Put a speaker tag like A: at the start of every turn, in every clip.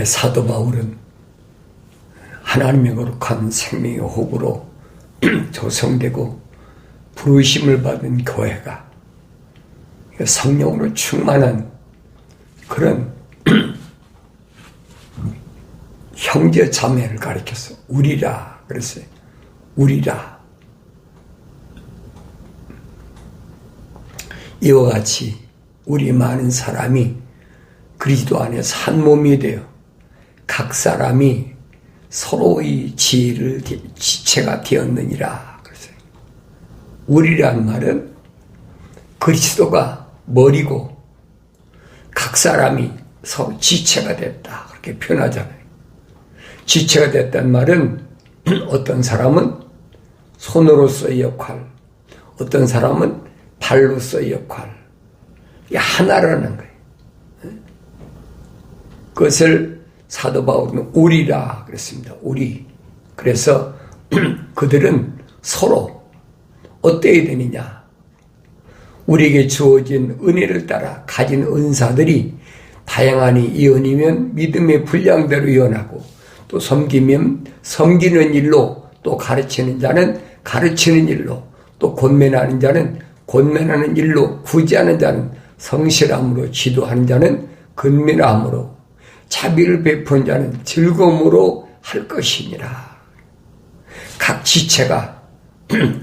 A: 사도 바울은 하나님의 거룩한 생명의 호흡으로 조성되고 부르심을 받은 교회가 성령으로 충만한 그런 형제 자매를 가리켰어. 우리라 그랬어요. 우리라. 이와 같이 우리 많은 사람이 그리스도 안에서 한 몸이 되어 각 사람이 서로의 지체가 되었느니라 그랬어요. 우리란 말은 그리스도가 머리고 각 사람이 서로 지체가 됐다 그렇게 표현하잖아요. 지체가 됐다는 말은 어떤 사람은 손으로서의 역할, 어떤 사람은 발로서의 역할, 이게 하나라는 거예요. 그것을 사도 바울은 우리라 그랬습니다. 우리. 그래서 그들은 서로 어때야 되느냐? 우리에게 주어진 은혜를 따라 가진 은사들이 다양하니 이언이면 믿음의 분량대로 이언하고 또 섬기면 섬기는 일로 또 가르치는 자는 가르치는 일로 또 권면하는 자는 권면하는 일로 구제하는 자는 성실함으로 지도하는 자는 근면함으로 자비를 베푸는 자는 즐거움으로 할 것이니라. 각 지체가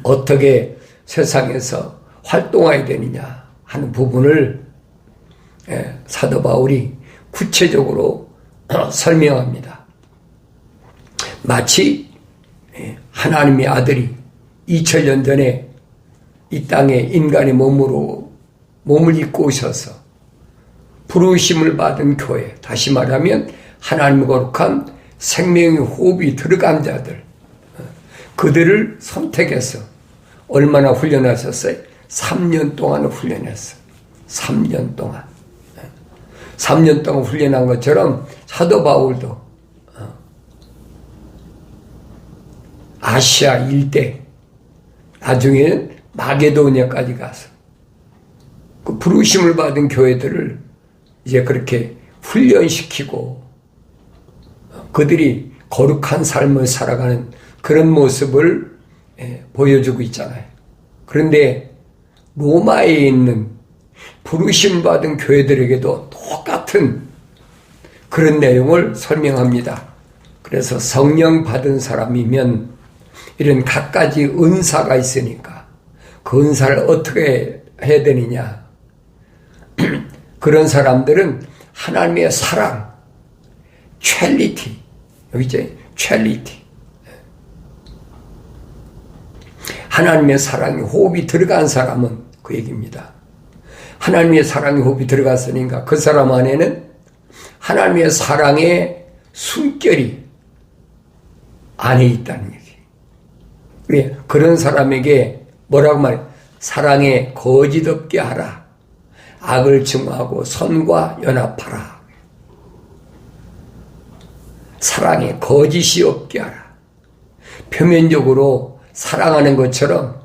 A: 어떻게 세상에서 활동해야 되느냐 하는 부분을 사도 바울이 구체적으로 설명합니다. 마치 하나님의 아들이 2000년 전에 이 땅에 인간의 몸을 입고 오셔서 부르심을 받은 교회, 다시 말하면 하나님의 거룩한 생명의 호흡이 들어간 자들, 그들을 선택해서 얼마나 훈련하셨어요? 3년 동안 훈련했어요. 3년 동안. 3년 동안 훈련한 것처럼 사도 바울도 아시아 일대, 나중에는 마게도니아까지 가서 그 부르심을 받은 교회들을 이제 그렇게 훈련시키고 그들이 거룩한 삶을 살아가는 그런 모습을 보여주고 있잖아요. 그런데 로마에 있는 부르심 받은 교회들에게도 똑같은 그런 내용을 설명합니다. 그래서 성령 받은 사람이면 이런 갖가지 은사가 있으니까 그 은사를 어떻게 해야 되느냐. 그런 사람들은 하나님의 사랑, 첼리티, 여기 이제 첼리티, 하나님의 사랑이 호흡이 들어간 사람은 그 얘기입니다. 하나님의 사랑이 호흡이 들어갔으니까 그 사람 안에는 하나님의 사랑의 숨결이 안에 있다는 얘기. 그래, 그런 사람에게 뭐라고 말해? 사랑에 거짓 없게 하라. 악을 증오하고 선과 연합하라. 사랑에 거짓이 없게 하라. 표면적으로 사랑하는 것처럼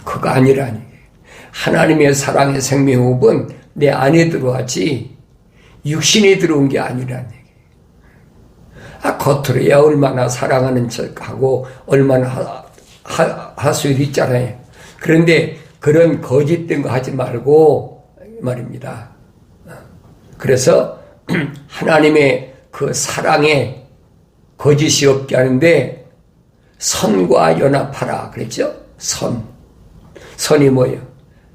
A: 그거 아니라니. 하나님의 사랑의 생명호흡은 내 안에 들어왔지 육신이 들어온 게 아니라니. 겉으로야 얼마나 사랑하는 척하고 얼마나 하수일 있잖아요. 그런데 그런 거짓된 거 하지 말고 말입니다. 그래서 하나님의 그 사랑에 거짓이 없게 하는데 선과 연합하라 그랬죠. 선이 뭐예요?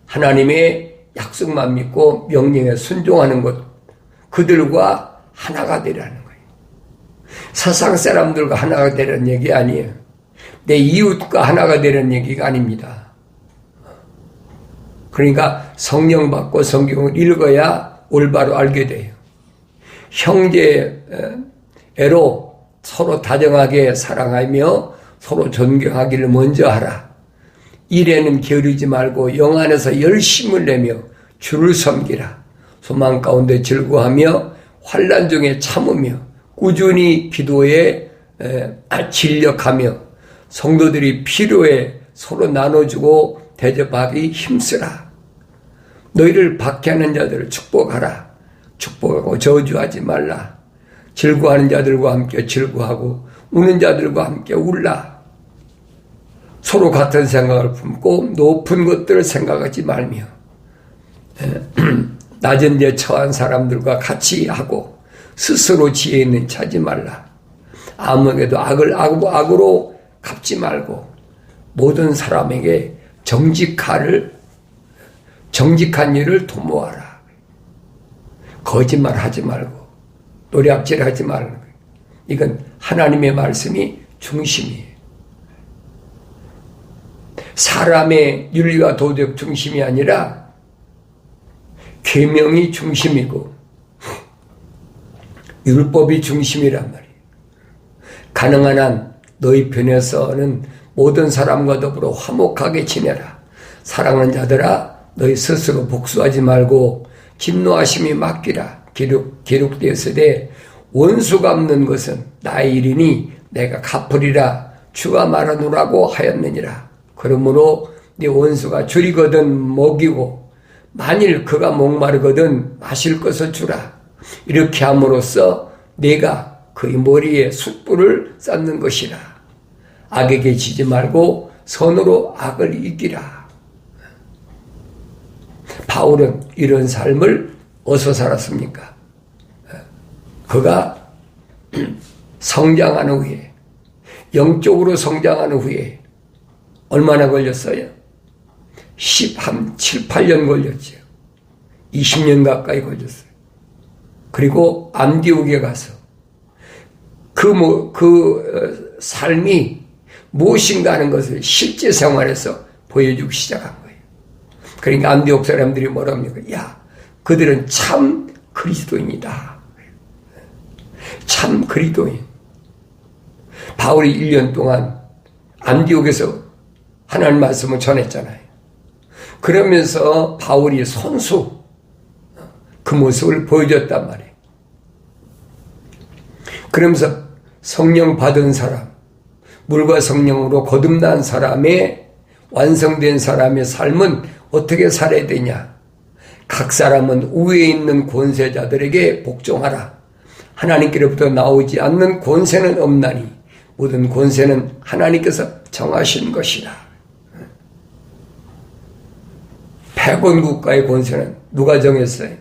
A: 하나님의 약속만 믿고 명령에 순종하는 것, 그들과 하나가 되라는 거예요. 세상 사람들과 하나가 되라는 얘기 아니에요. 내 이웃과 하나가 되라는 얘기가 아닙니다. 그러니까 성령 받고 성경을 읽어야 올바로 알게 돼요. 형제애로 서로 다정하게 사랑하며 서로 존경하기를 먼저 하라. 일에는 게으르지 말고 영 안에서 열심을 내며 주를 섬기라. 소망 가운데 즐거워하며 환난 중에 참으며 꾸준히 기도에 진력하며 성도들이 필요에 서로 나눠주고 대접하기 힘쓰라. 너희를 박해하는 자들을 축복하라. 축복하고 저주하지 말라. 즐거워하는 자들과 함께 즐거워하고 우는 자들과 함께 울라. 서로 같은 생각을 품고 높은 것들을 생각하지 말며 낮은 데 처한 사람들과 같이 하고 스스로 지혜 있는 찾지 말라. 아무에게도 악을 악으로 갚지 말고 모든 사람에게 정직한 일을 도모하라. 거짓말하지 말고 노략질하지 말고. 이건 하나님의 말씀이 중심이에요. 사람의 윤리와 도덕 중심이 아니라 계명이 중심이고 율법이 중심이란 말이에요. 가능한 한 너희 편에서는 모든 사람과 더불어 화목하게 지내라. 사랑하는 자들아, 너희 스스로 복수하지 말고 진노하심이 맡기라. 기록되었으되 원수 갚는 것은 나의 일이니 내가 갚으리라. 주가 말하노라고 하였느니라. 그러므로 네 원수가 줄이거든 먹이고 만일 그가 목마르거든 마실 것을 주라. 이렇게 함으로써 내가 그의 머리에 숯불을 쌓는 것이라. 악에게 지지 말고 선으로 악을 이기라. 바울은 이런 삶을 어디서 살았습니까? 그가 성장한 후에, 영적으로 성장한 후에 얼마나 걸렸어요? 7, 8년 걸렸죠. 20년 가까이 걸렸어요. 그리고 안디옥에 가서 그 삶이 무엇인가 하는 것을 실제 생활에서 보여주기 시작한 거예요. 그러니까 안디옥 사람들이 뭐라 합니까? 야, 그들은 참 그리스도인이다. 참 그리스도인. 바울이 1년 동안 안디옥에서 하나님 말씀을 전했잖아요. 그러면서 바울이 손수 그 모습을 보여줬단 말이에요. 그러면서 성령 받은 사람, 물과 성령으로 거듭난 사람의 완성된 사람의 삶은 어떻게 살아야 되냐? 각 사람은 우위에 있는 권세자들에게 복종하라. 하나님께로부터 나오지 않는 권세는 없나니 모든 권세는 하나님께서 정하신 것이라. 패권 국가의 권세는 누가 정했어요?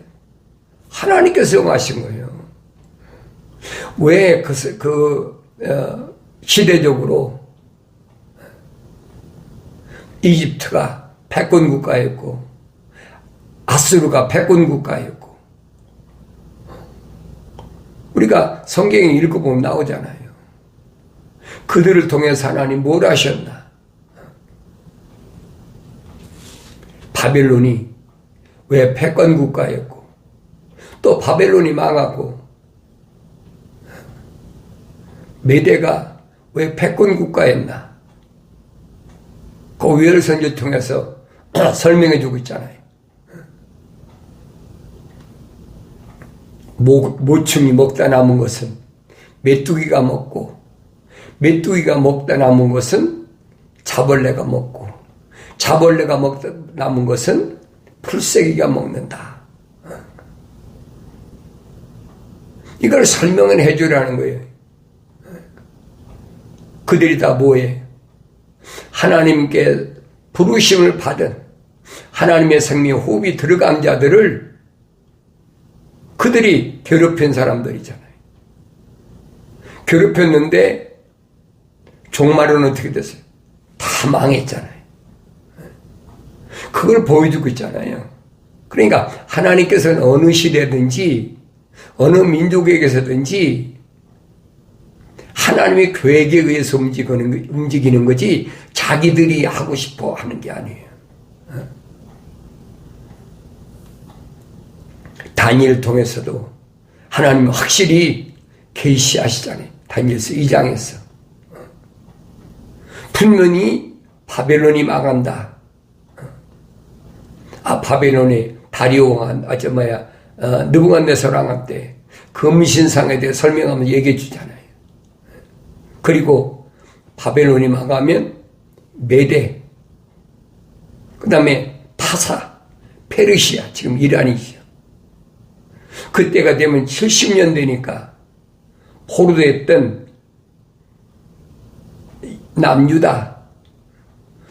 A: 하나님께서 정하신 거예요. 왜 시대적으로 이집트가 패권 국가였고 아수르가 패권 국가였고 우리가 성경에 읽어보면 나오잖아요. 그들을 통해서 하나님 뭘 하셨나? 바벨론이 왜 패권 국가였고 또 바벨론이 망하고 메대가 왜 패권 국가였나? 그 우열 선지를 통해서 설명해 주고 있잖아요. 모충이 먹다 남은 것은 메뚜기가 먹고 메뚜기가 먹다 남은 것은 자벌레가 먹고 자벌레가 먹다 남은 것은 풀새기가 먹는다. 이걸 설명을 해주라는 거예요. 그들이 다 뭐예요? 하나님께 부르심을 받은 하나님의 생명 호흡이 들어간 자들을 그들이 괴롭힌 사람들이잖아요. 괴롭혔는데 종말은 어떻게 됐어요? 다 망했잖아요. 그걸 보여주고 있잖아요. 그러니까 하나님께서는 어느 시대든지 어느 민족에게서든지 하나님의 계획에 의해서 움직이는 거지 자기들이 하고 싶어 하는 게 아니에요. 다니엘 통해서도 하나님은 확실히 계시하시잖아요. 다니엘서 2장에서 분명히 바벨론이 망한다. 바벨론이 다리오 왕 느부갓네살 왕 때 금신상에 대해 설명하면서 얘기해 주잖아요. 그리고 바벨론이 망하면 메대, 그 다음에 파사, 페르시아, 지금 이란이죠. 그때가 되면 70년 되니까 포로됐던 남유다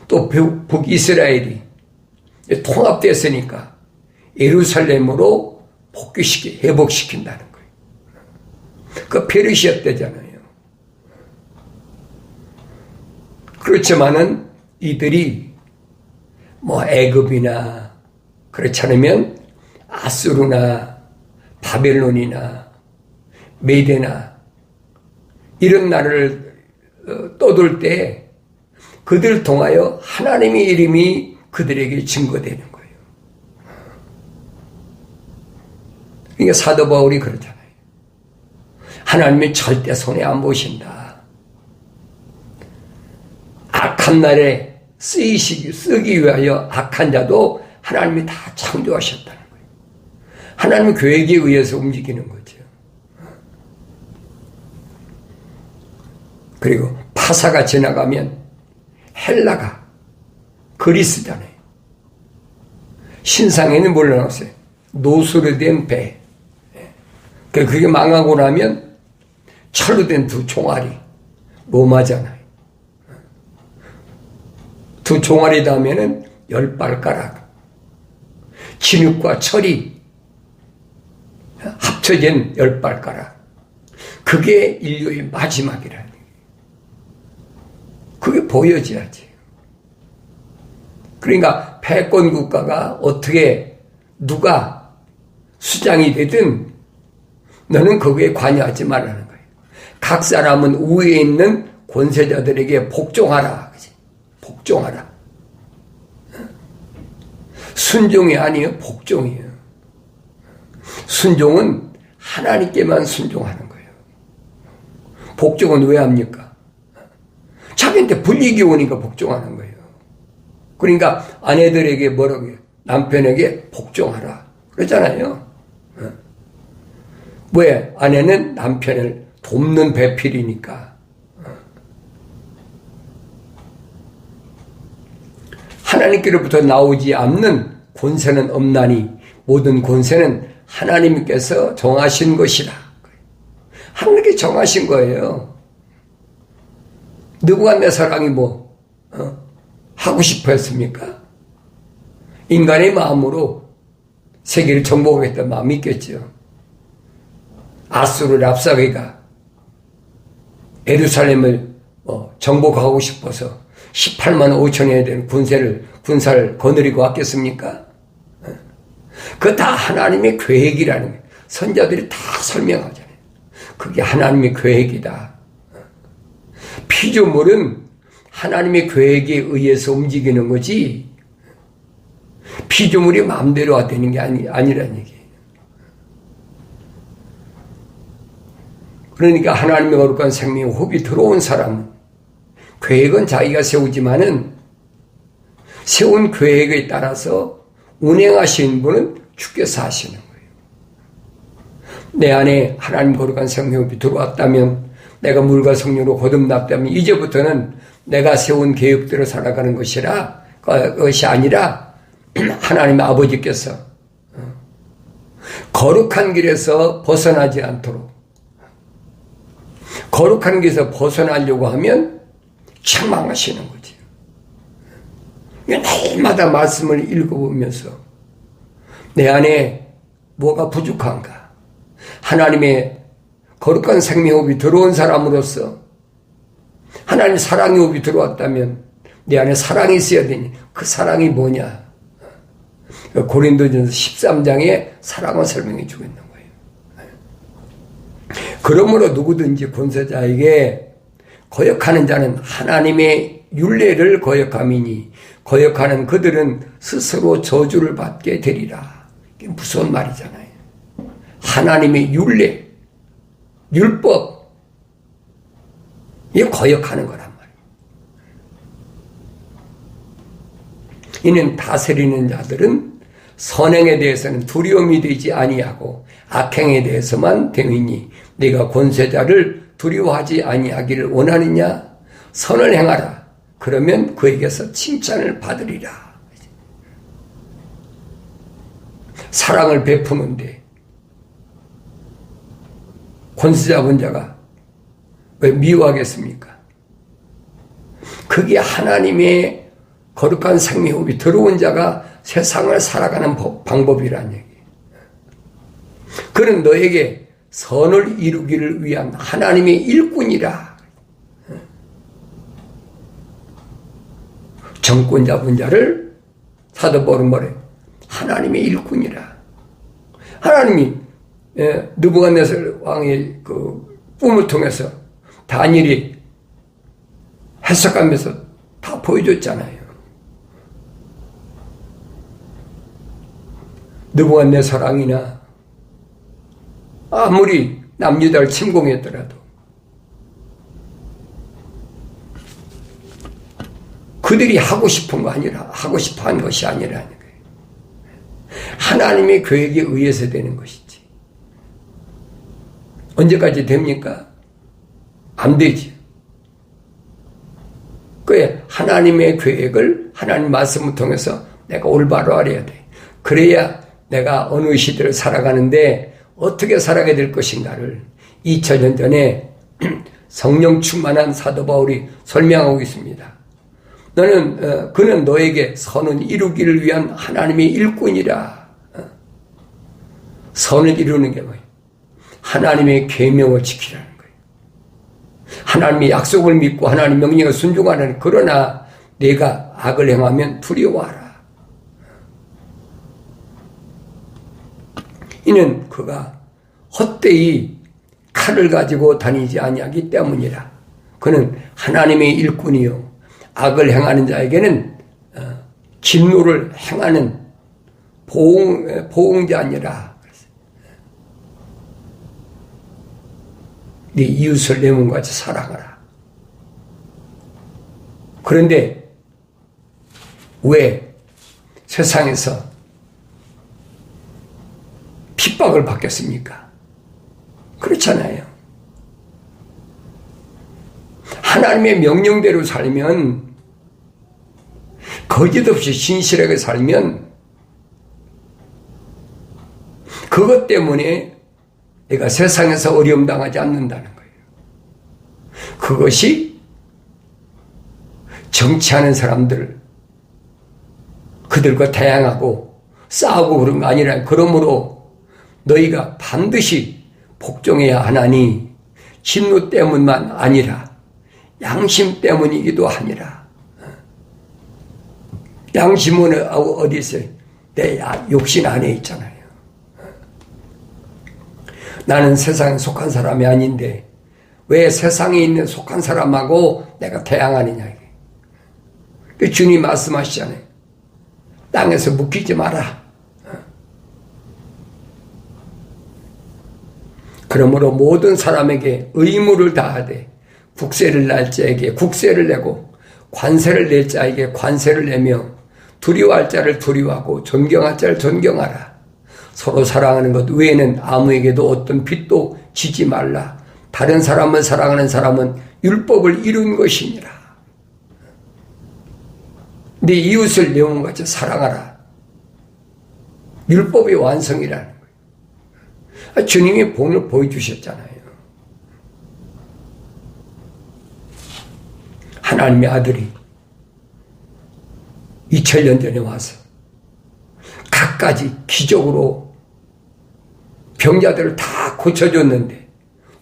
A: 또 북이스라엘이 통합됐으니까 예루살렘으로 회복시킨다는 거예요. 그 페르시아 때잖아요. 그렇지만은 이들이 뭐 애굽이나 그렇지 않으면 아수르나 바벨론이나 메데나 이런 나라를 떠돌 때 그들을 통하여 하나님의 이름이 그들에게 증거되는 거예요. 그러니까 사도 바울이 그러잖아요. 하나님은 절대 손해 안 보신다. 악한 날에 쓰기 위하여 악한 자도 하나님이 다 창조하셨다는 거예요. 하나님의 계획에 의해서 움직이는 거죠. 그리고 파사가 지나가면 헬라가 그리스잖아요. 신상에는 뭘 나왔어요? 노수로 된 배. 그게 망하고 나면 철로 된 두 종아리. 로마잖아요. 두 종아리 다음에는 10발가락. 진흙과 철이 합쳐진 10발가락. 그게 인류의 마지막이라는 얘기예요. 그게 보여져야지. 그러니까 패권 국가가 어떻게 누가 수장이 되든 너는 거기에 관여하지 말라는 거예요. 각 사람은 우위에 있는 권세자들에게 복종하라. 그치? 복종하라. 순종이 아니에요. 복종이에요. 순종은 하나님께만 순종하는 거예요. 복종은 왜 합니까? 자기한테 불이익이 오니까 복종하는 거예요. 그러니까 아내들에게 뭐라고 해요? 남편에게 복종하라. 그러잖아요. 왜? 아내는 남편을 돕는 배필이니까. 하나님께로부터 나오지 않는 권세는 없나니 모든 권세는 하나님께서 정하신 것이라. 하나님께 정하신 거예요. 누구가 내 사랑이 하고 싶어 했습니까? 인간의 마음으로 세계를 정복하겠다는 마음이 있겠죠. 아수르 랍사게가 예루살렘을 정복하고 싶어서 18만 5천여에 되는 군사를 거느리고 왔겠습니까? 그거 다 하나님의 계획이라는 거예요. 선자들이 다 설명하잖아요. 그게 하나님의 계획이다. 피조물은 하나님의 계획에 의해서 움직이는 거지 피조물이 마음대로 되는 게 아니라는 얘기예요. 그러니까 하나님의 거룩한 생명의 호흡이 들어온 사람은 계획은 자기가 세우지만은 세운 계획에 따라서 운행하시는 분은 주께서 하시는 거예요. 내 안에 하나님 거룩한 생명의 호흡이 들어왔다면 내가 물과 성령으로 거듭났다면 이제부터는 내가 세운 계획대로 살아가는 것이 아니라 하나님의 아버지께서 거룩한 길에서 벗어나지 않도록 거룩한 길에서 벗어나려고 하면 책망하시는 거지. 날마다 말씀을 읽어보면서 내 안에 뭐가 부족한가? 하나님의 거룩한 생명호흡이 들어온 사람으로서 하나님의 사랑의 호흡이 들어왔다면 내 안에 사랑이 있어야 되니 그 사랑이 뭐냐? 고린도전서 13장에 사랑을 설명해 주고 있는 거예요. 그러므로 누구든지 권세자에게 거역하는 자는 하나님의 율례를 거역함이니 거역하는 그들은 스스로 저주를 받게 되리라. 이게 무서운 말이잖아요. 하나님의 율례, 율법, 이게 거역하는 거란 말이에요. 이는 다스리는 자들은 선행에 대해서는 두려움이 되지 아니하고 악행에 대해서만 되느니 네가 권세자를 두려워하지 아니하기를 원하느냐? 선을 행하라. 그러면 그에게서 칭찬을 받으리라. 사랑을 베푸는데 권세 잡은 자가 왜 미워하겠습니까? 그게 하나님의 거룩한 생명이 들어온 자가 세상을 살아가는 방법이라는 얘기예요. 그는 너에게 선을 이루기를 위한 하나님의 일꾼이라. 정권 잡은 자를 사도 바울은 뭐래? 하나님의 일꾼이라. 하나님이 느부갓네살 왕의 그 꿈을 통해서 다니엘이 해석하면서 다 보여줬잖아요. 느부갓네살 왕이나 아무리 남유다를 침공했더라도 그들이 하고 싶은 거 아니라, 하고 싶어 한 것이 아니라는 거예요. 하나님의 계획에 의해서 되는 것이지. 언제까지 됩니까? 안 되지. 그래, 하나님의 계획을 하나님 말씀을 통해서 내가 올바로 알아야 돼. 그래야 내가 어느 시대를 살아가는데 어떻게 살아가야 될 것인가를 2000년 전에 성령 충만한 사도 바울이 설명하고 있습니다. 그는 너에게 선을 이루기를 위한 하나님의 일꾼이라. 선을 이루는 게 뭐예요? 하나님의 계명을 지키라는 거예요. 하나님의 약속을 믿고 하나님 명령을 순종하는. 그러나 내가 악을 행하면 두려워하라. 이는 그가 헛되이 칼을 가지고 다니지 아니하기 때문이라. 그는 하나님의 일꾼이요 악을 행하는 자에게는 진노를 행하는 보응자니라. 네 이웃을 내 몸같이 사랑하라. 그런데 왜 세상에서 핍박을 받겠습니까? 그렇잖아요. 하나님의 명령대로 살면, 거짓 없이 신실하게 살면 그것 때문에 내가 세상에서 어려움 당하지 않는다는 거예요. 그것이 정치하는 사람들, 그들과 대항하고 싸우고 그런 거 아니라, 그러므로 너희가 반드시 복종해야 하나니 진노 때문만 아니라 양심 때문이기도 하니라. 양심은 어디 있어요? 내 욕심 안에 있잖아요. 나는 세상에 속한 사람이 아닌데 왜 세상에 있는 속한 사람하고 내가 대항하느냐. 주님 말씀하시잖아요. 땅에서 묶이지 마라. 그러므로 모든 사람에게 의무를 다하되 국세를 낼 자에게 국세를 내고 관세를 낼 자에게 관세를 내며 두려워할 자를 두려워하고 존경할 자를 존경하라. 서로 사랑하는 것 외에는 아무에게도 어떤 빚도 지지 말라. 다른 사람을 사랑하는 사람은 율법을 이룬 것이니라. 네 이웃을 내 몸같이 사랑하라. 율법의 완성이라는 거예요. 주님이 본을 보여주셨잖아요. 하나님의 아들이 2000년 전에 와서 갖가지 기적으로 병자들을 다 고쳐줬는데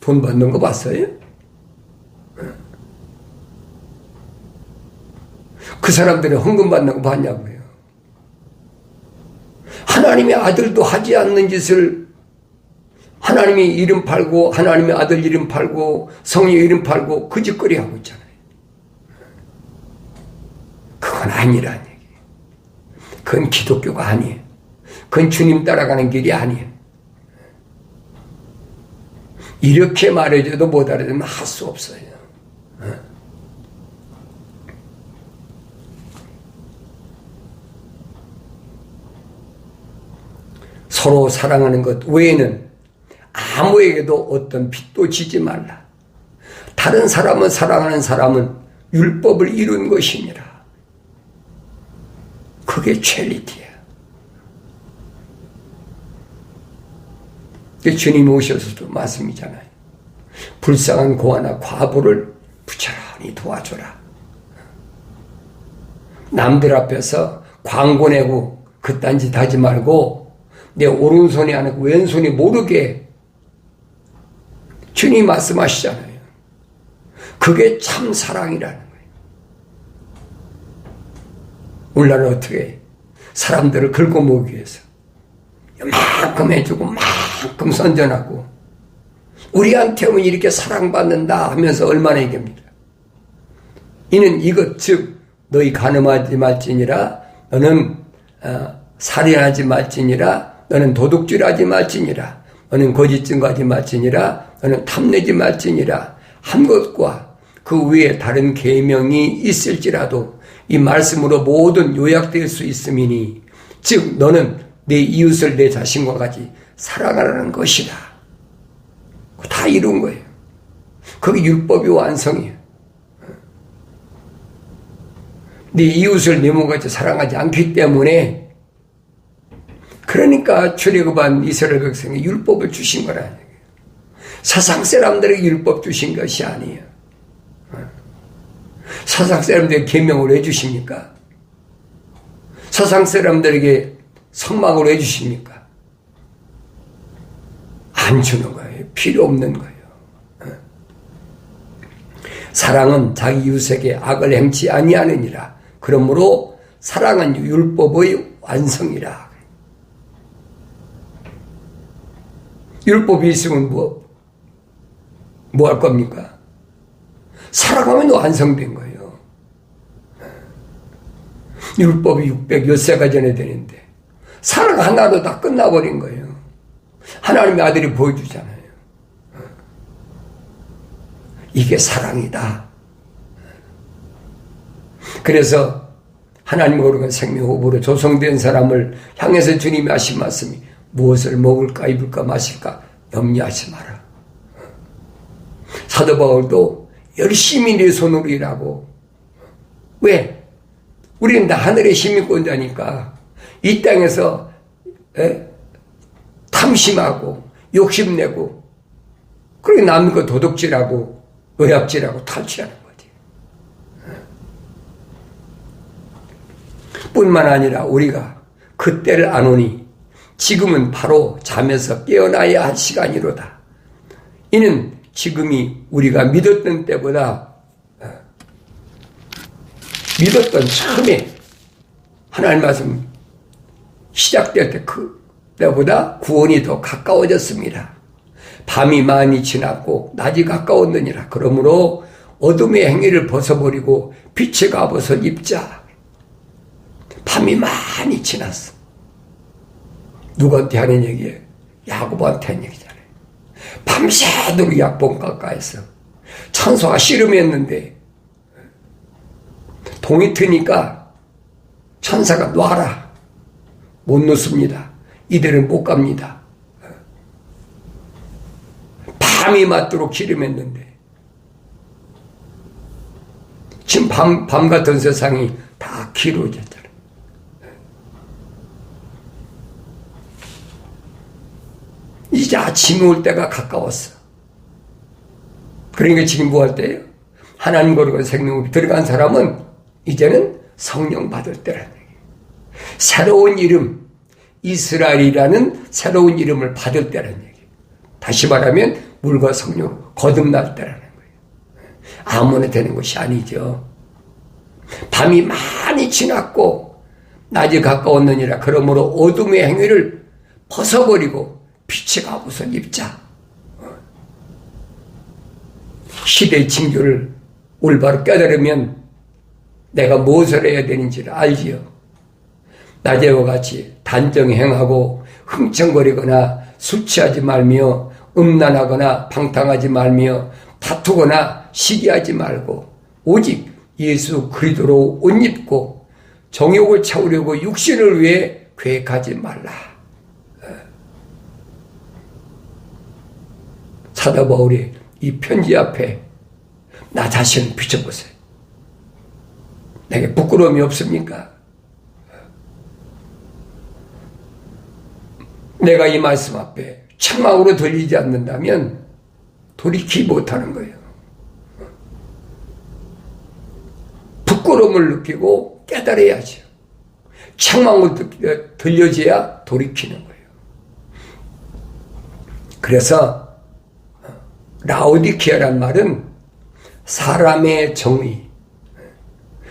A: 돈 받는 거 봤어요? 그 사람들이 헌금 받는 거 봤냐고요. 하나님의 아들도 하지 않는 짓을 하나님의 이름 팔고 하나님의 아들 이름 팔고 성령 이름 팔고 그 짓거리 하고 있잖아요. 그건 아니라는 얘기예요. 그건 기독교가 아니에요. 그건 주님 따라가는 길이 아니에요. 이렇게 말해줘도 못 알아듣으면 할 수 없어요. 서로 사랑하는 것 외에는 아무에게도 어떤 빚도 지지 말라. 다른 사람을 사랑하는 사람은 율법을 이룬 것이니라. 그게 첼리티야. 주님이 오셔서도 말씀이잖아요. 불쌍한 고아나 과부를 부지런히 도와줘라. 남들 앞에서 광고 내고 그딴 짓 하지 말고 내 오른손이 아니고 왼손이 모르게 주님 말씀하시잖아요. 그게 참 사랑이라는 거예요. 오늘날은 어떻게 사람들을 긁어모으기 위해서 이만큼 해주고 만큼 선전하고 우리한테는 이렇게 사랑받는다 하면서 얼마나 얘기합니다. 이는 이것 즉 너희 간음하지 말지니라 너는 살인하지 말지니라 너는 도둑질하지 말지니라 너는 거짓 증거하지 말지니라 너는 탐내지 말지니라 한 것과 그 외에 다른 계명이 있을지라도 이 말씀으로 모든 요약될 수 있음이니 즉 너는 내 이웃을 내 자신과 같이 사랑하라는 것이다. 다 이룬 거예요. 그게 율법의 완성이에요. 네 이웃을 내 몸같이 사랑하지 않기 때문에 그러니까 출애굽한 이스라엘 백성에 율법을 주신 거라는 얘기예요. 사상 사람들에게 율법 주신 것이 아니에요. 사상 사람들에게 계명을 왜 주십니까? 사상 사람들에게 성막을 왜 주십니까? 안 주는 거예요. 필요 없는 거예요. 사랑은 자기 이웃에게 악을 행치 아니하느니라. 그러므로 사랑은 율법의 완성이라. 율법이 있으면 뭐 할 겁니까? 사랑하면 완성된 거예요. 율법이 600여세가 전에 되는데 사랑 하나로 다 끝나버린 거예요. 하나님의 아들이 보여주잖아요. 이게 사랑이다. 그래서 하나님 거룩한 생명 후보로 조성된 사람을 향해서 주님이 하신 말씀이 무엇을 먹을까 입을까 마실까 염려하지 마라. 사도 바울도 열심히 내 손으로 일하고 왜? 우리는 다 하늘의 시민권자니까 이 땅에서 탐심하고 욕심내고 그리고 남의 거 도둑질하고 의약질하고 탈취하는 거지. 뿐만 아니라 우리가 그때를 아노니 지금은 바로 잠에서 깨어나야 할 시간이로다. 이는 지금이 우리가 믿었던 때보다 믿었던 처음에 하나님 말씀 시작될 때 그때보다 구원이 더 가까워졌습니다. 밤이 많이 지났고 낮이 가까웠느니라. 그러므로 어둠의 행위를 벗어버리고 빛의 갑옷을 입자. 밤이 많이 지났어. 누구한테 하는 얘기예요? 야고보한테 하는 얘기잖아요. 밤새도록 약봉 가까이서 찬소가 씨름했는데 동이 트니까 천사가 놔라. 못 놓습니다. 이들은 못 갑니다. 밤이 맞도록 씨름했는데 지금 밤 같은 세상이 다 길어졌잖아요. 이제 아침이 올 때가 가까웠어. 그러니까 지금 뭐 할 때예요? 하나님 거룩한 생명이 들어간 사람은 이제는 성령 받을 때라는 얘기예요. 새로운 이름, 이스라엘이라는 새로운 이름을 받을 때라는 얘기예요. 다시 말하면 물과 성령 거듭날 때라는 거예요. 아무나 되는 것이 아니죠. 밤이 많이 지났고 낮이 가까웠느니라. 그러므로 어둠의 행위를 벗어버리고 빛의 갑옷을 입자. 시대의 징조를 올바로 깨달으면 내가 무엇을 해야 되는지를 알지요. 낮에와 같이 단정행하고 흥청거리거나 술 취하지 말며 음란하거나 방탕하지 말며 다투거나 시기하지 말고 오직 예수 그리스도로 옷 입고 정욕을 채우려고 육신을 위해 계획하지 말라. 사도 바울이 이 편지 앞에 나 자신을 비춰보세요. 내게 부끄러움이 없습니까? 내가 이 말씀 앞에 청망으로 들리지 않는다면 돌이키지 못하는 거예요. 부끄러움을 느끼고 깨달아야죠. 책망을 들려줘야 돌이키는 거예요. 그래서 라오디키아란 말은 사람의 정의,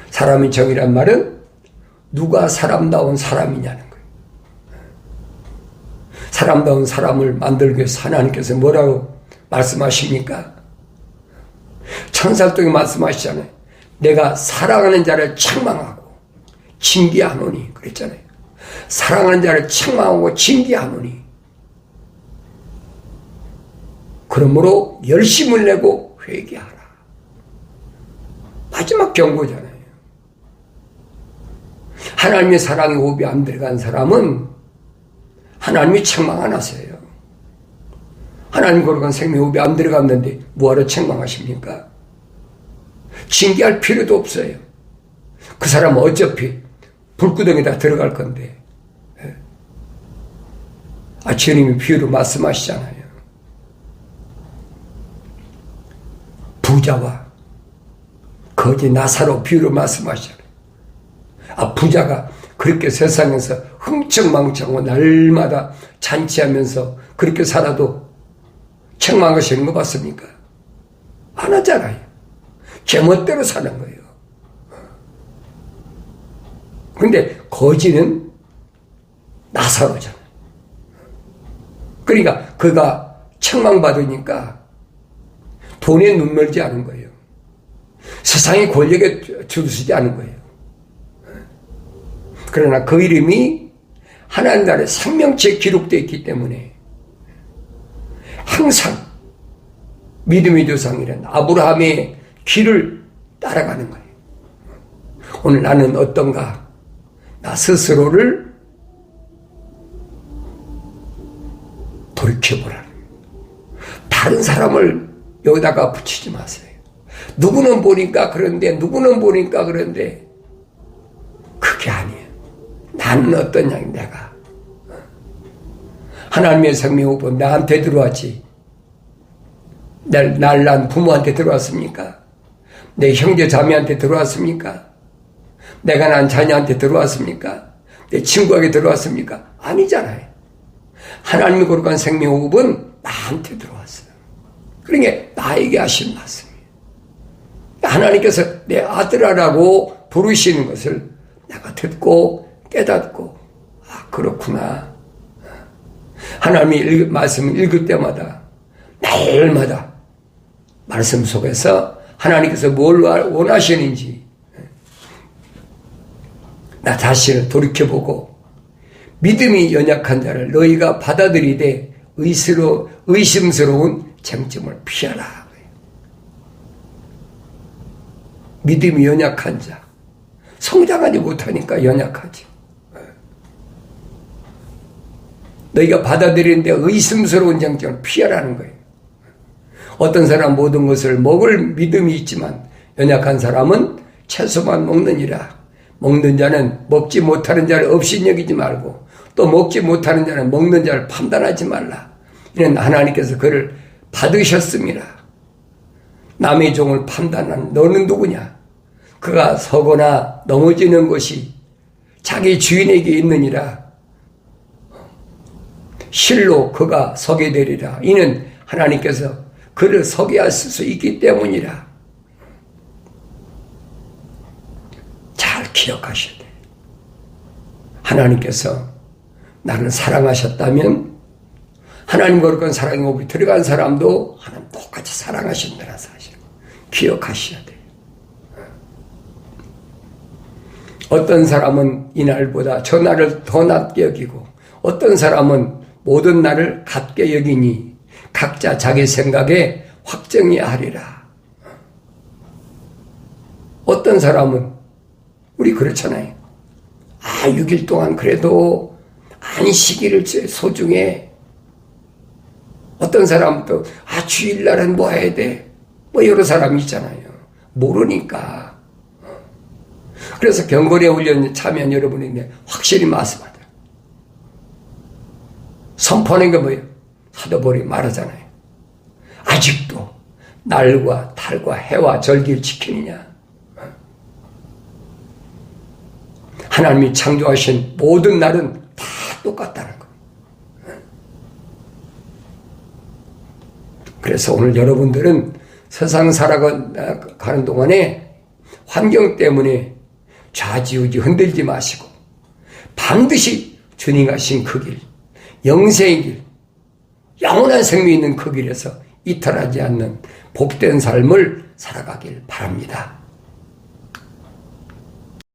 A: 사람의 정의란 말은 누가 사람다운 사람이냐는 거예요. 사람다운 사람을 만들기 위해서 하나님께서 뭐라고 말씀하십니까? 창세기 말씀하시잖아요. 내가 사랑하는 자를 책망하고 징계하노니 그랬잖아요. 사랑하는 자를 책망하고 징계하노니 그러므로 열심을 내고 회개하라. 마지막 경고잖아요. 하나님의 사랑의 호흡이 안 들어간 사람은 하나님이 책망 안 하세요. 하나님 거룩한 생명 호흡이 안 들어갔는데 뭐하러 책망하십니까? 징계할 필요도 없어요. 그 사람은 어차피 불구덩이다 들어갈 건데. 주님이 비유로 말씀하시잖아요. 부자와 거지 나사로 비유로 말씀하시잖아요. 부자가 그렇게 세상에서 흥청망청하고 날마다 잔치하면서 그렇게 살아도 책망하시는 거 봤습니까? 안 하잖아요. 제멋대로 사는 거예요. 근데 거지는 나사로잖아요. 그러니까 그가 책망받으니까 돈에 눈멀지 않은 거예요. 세상의 권력에 줄서지 않은 거예요. 그러나 그 이름이 하나님 나라의 생명체에 기록되어 있기 때문에 항상 믿음의 조상이란 아브라함의 길을 따라가는 거예요. 오늘 나는 어떤가? 나 스스로를 돌이켜보라는 거예요. 다른 사람을 여기다가 붙이지 마세요. 누구는 보니까 그런데 누구는 보니까 그런데 그게 아니에요. 나는 어떠냐 내가. 하나님의 생명호흡은 나한테 들어왔지. 날 낳은 부모한테 들어왔습니까? 내 형제 자매한테 들어왔습니까? 내가 낳은 자녀한테 들어왔습니까? 내 친구에게 들어왔습니까? 아니잖아요. 하나님의 거룩한 생명호흡은 나한테 들어왔어요. 그러니까 나에게 하신 말씀이에요. 하나님께서 내 아들아라고 부르시는 것을 내가 듣고 깨닫고 그렇구나. 하나님의 말씀을 읽을 때마다 날마다 말씀 속에서 하나님께서 뭘 원하시는지 나 자신을 돌이켜보고 믿음이 연약한 자를 너희가 받아들이되 의심스러운 쟁점을 피하라. 믿음이 연약한 자, 성장하지 못하니까 연약하지. 너희가 받아들이는데 의심스러운 쟁점을 피하라는 거예요. 어떤 사람 모든 것을 먹을 믿음이 있지만 연약한 사람은 채소만 먹느니라. 먹는 자는 먹지 못하는 자를 업신여기지 말고 또 먹지 못하는 자는 먹는 자를 판단하지 말라. 이는 하나님께서 그를 받으셨습니다. 남의 종을 판단하는 너는 누구냐? 그가 서거나 넘어지는 것이 자기 주인에게 있느니라. 실로 그가 서게 되리라. 이는 하나님께서 그를 서게 하실 수 있기 때문이라. 잘 기억하셔야 돼요. 하나님께서 나를 사랑하셨다면 하나님 거룩한 사랑의 호흡이 들어간 사람도 하나님 똑같이 사랑하신다는 사실 기억하셔야 돼요. 어떤 사람은 이 날보다 저 날을 더 낮게 여기고 어떤 사람은 모든 날을 같게 여기니 각자 자기 생각에 확정이 하리라. 어떤 사람은 우리 그렇잖아요. 6일 동안 그래도 안식일을 소중해. 어떤 사람은 또 주일날은 뭐 해야 돼? 뭐 여러 사람이 있잖아요. 모르니까. 그래서 경건의 훈련 참여한 여러분이 확실히 말씀하다. 선포하는 게 뭐예요? 사도바울이 말하잖아요. 아직도 날과 달과 해와 절기를 지키느냐? 하나님이 창조하신 모든 날은 다 똑같다는 거예요. 그래서 오늘 여러분들은 세상 살아가는 동안에 환경 때문에 좌지우지 흔들지 마시고 반드시 주님 하신 그 길, 영생의 길, 영원한 생명이 있는 그 길에서 이탈하지 않는 복된 삶을 살아가길 바랍니다.